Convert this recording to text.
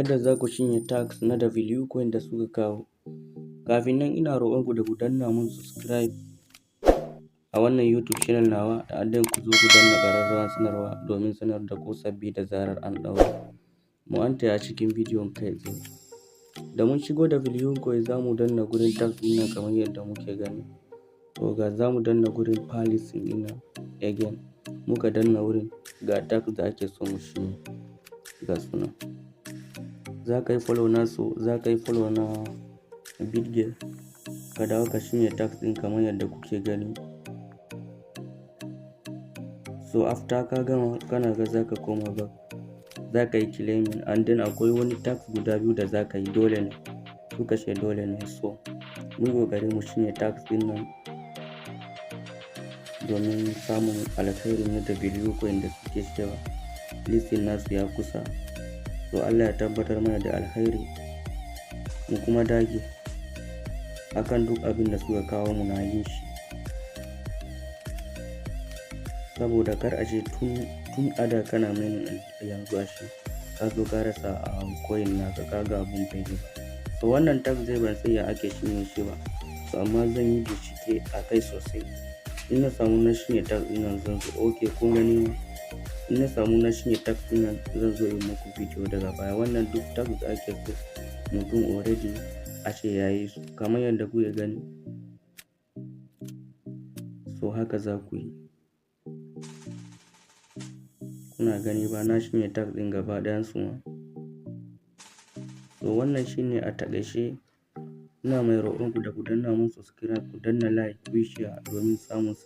yadda za ku cinye tax na da value coin da suka kawo. Kafin nan ina roƙonku da ku danna mun subscribe a wannan YouTube channel nawa, da addan ku zo ku danna ƙararrawar sanarwa domin sanar da ku sabbi da zarar an ɗaura. Mu anta a cikin bidiyon kai tsaye. Da mun shigo da value coin za mu danna gurin tax ɗin nan kamar yadda muke gani. To ga za mu danna gurin palace ɗin nan again. Muka danna wurin ga tax da ake so mu shine ga suna. Za ka yi follow nasu, za ka yi follow na Bitget, ka dawo ka shine tax ɗin kamar yadda kuke gani. So after ka gama kana ga za ka koma back, za ka yi claiming, and then akwai wani tax guda biyu da za ka yi dole ne, suka ce dole ne. So mu yi ƙoƙari mu shine tax ɗin nan domin samun alkhairi na da value coin da suke cewa listing nasu ya kusa. So Allah ya tabbatar mana da alkhairi, mu kuma dage akan duk abin da suka kawo mu na yin shi, saboda kar a ce tun ada kana mai yanzu a shi ka zo ka rasa a coin naka, kaga abun bai yi ba. So wannan tax zai ban sai ya ake shine shi ba, so amma zan yi bincike a kai sosai. In na samu na shine tax ɗin nan zan zo, okay kun gani, in na samu na shine tax ɗin nan zan zo yi muku bidiyo daga baya. Wannan duk tax da ake so mutum already a ce ya yi su kamar yadda kuke gani. So haka za ku yi, kuna gani ba na shine tax ɗin gaba ɗayan su ma. So wannan shine a taƙaice. Ina mai roƙonku da ku danna mun subscribe, ku danna like, ku share domin samun